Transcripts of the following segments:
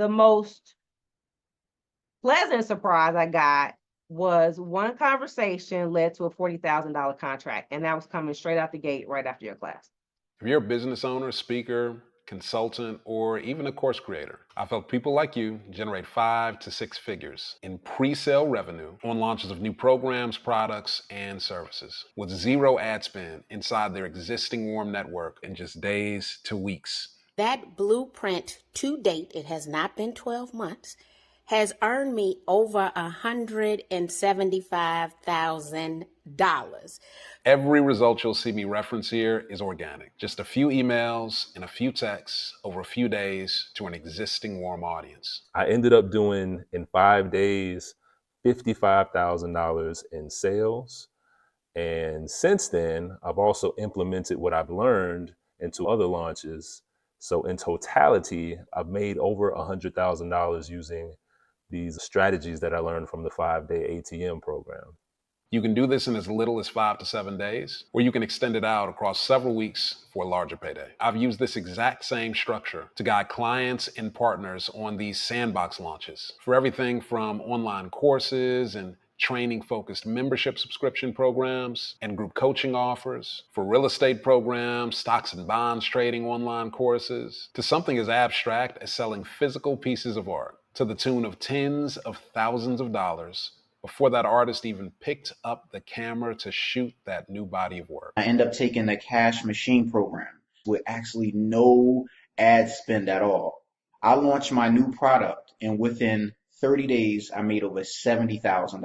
The most pleasant surprise I got was one conversation led to a $40,000 contract, and that was coming straight out the gate right after your class. If you're a business owner, speaker, consultant, or even a course creator, I've helped people like you generate 5 to 6 figures in pre-sale revenue on launches of new programs, products, and services with zero ad spend inside their existing warm network in just days to weeks. That blueprint to date, it has not been 12 months, has earned me over $175,000. Every result you'll see me reference here is organic. Just a few emails and a few texts over a few days to an existing warm audience. I ended up doing in 5 days $55,000 in sales. And since then, I've also implemented what I've learned into other launches. So in totality, I've made over $100,000 using these strategies that I learned from the 5-day ATM program. You can do this in as little as 5 to 7 days, or you can extend it out across several weeks for a larger payday. I've used this exact same structure to guide clients and partners on these sandbox launches for everything from online courses and training-focused membership subscription programs and group coaching offers, for real estate programs, stocks and bonds trading online courses, to something as abstract as selling physical pieces of art to the tune of tens of thousands of dollars before that artist even picked up the camera to shoot that new body of work. I end up taking the cash machine program with actually no ad spend at all. I launched my new product, and within 30 days, I made over $70,000.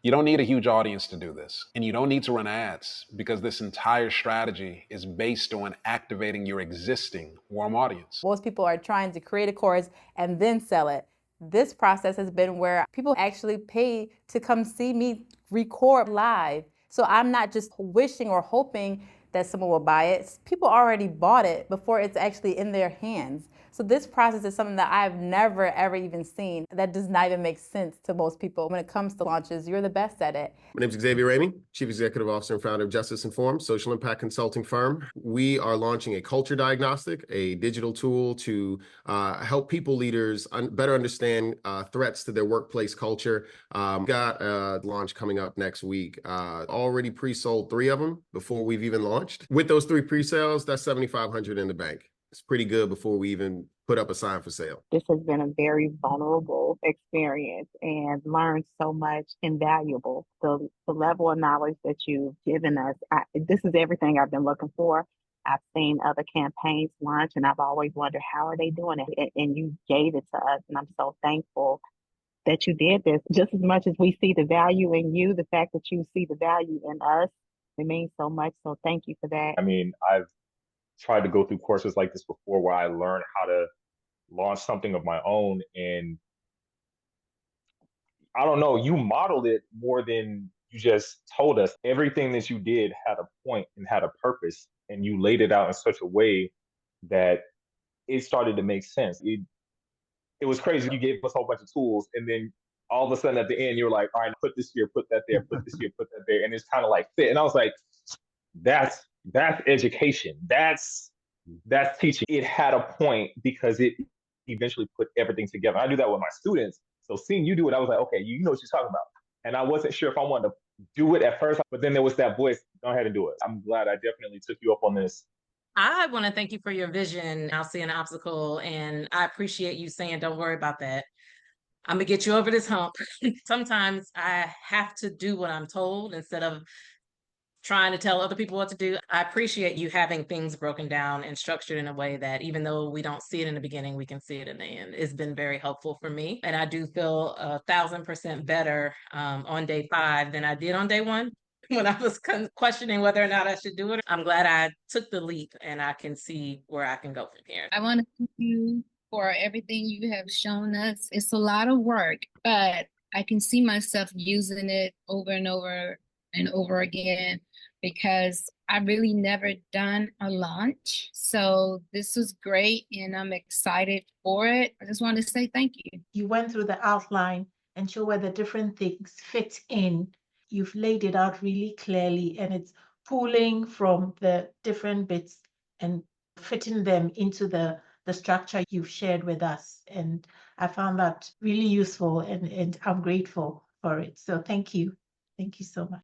You don't need a huge audience to do this, and you don't need to run ads because this entire strategy is based on activating your existing warm audience. Most people are trying to create a course and then sell it. This process has been where people actually pay to come see me record live. So I'm not just wishing or hoping that someone will buy it. People already bought it before it's actually in their hands. So this process is something that I've never, ever even seen. That does not even make sense to most people. When it comes to launches, you're the best at it. My name is Xavier Ramey, Chief Executive Officer and founder of Justice Informed, social impact consulting firm. We are launching a culture diagnostic, a digital tool to help people leaders better understand threats to their workplace culture. Got a launch coming up next week. Already pre-sold 3 of them before we've even launched. With those 3 pre-sales, that's $7,500 in the bank. It's pretty good before we even put up a sign for sale. This has been a very vulnerable experience and learned so much invaluable. The level of knowledge that you've given us, this is everything I've been looking for. I've seen other campaigns launch and I've always wondered, how are they doing it? And you gave it to us. And I'm so thankful that you did this. Just as much as we see the value in you, the fact that you see the value in us, it means so much. So thank you for that. I mean, I've tried to go through courses like this before where I learned how to launch something of my own. And I don't know, you modeled it more than you just told us. Everything that you did had a point and had a purpose, and you laid it out in such a way that it started to make sense. It was crazy. You gave us a whole bunch of tools, and then all of a sudden at the end, you were like, all right, put this here, put that there, put this here, put that there. And it's kind of like fit. And I was like, that's education. That's teaching. It had a point because it eventually put everything together. I do that with my students. So seeing you do it, I was like, okay, you know what you're talking about. And I wasn't sure if I wanted to do it at first, but then there was that voice, go ahead and do it. I'm glad I definitely took you up on this. I want to thank you for your vision. I'll see an obstacle, and I appreciate you saying, don't worry about that. I'm going to get you over this hump. Sometimes I have to do what I'm told instead of trying to tell other people what to do. I appreciate you having things broken down and structured in a way that even though we don't see it in the beginning, we can see it in the end. It's been very helpful for me. And I do feel 1,000% better on day 5 than I did on day 1. When I was questioning whether or not I should do it. I'm glad I took the leap and I can see where I can go from here. I want to thank you for everything you have shown us. It's a lot of work, but I can see myself using it over and over and over again because I really never done a launch. So this was great and I'm excited for it. I just want to say thank you. You went through the outline and show where the different things fit in. You've laid it out really clearly and it's pulling from the different bits and fitting them into the the structure you've shared with us. And I found that really useful, and I'm grateful for it. So thank you. Thank you so much.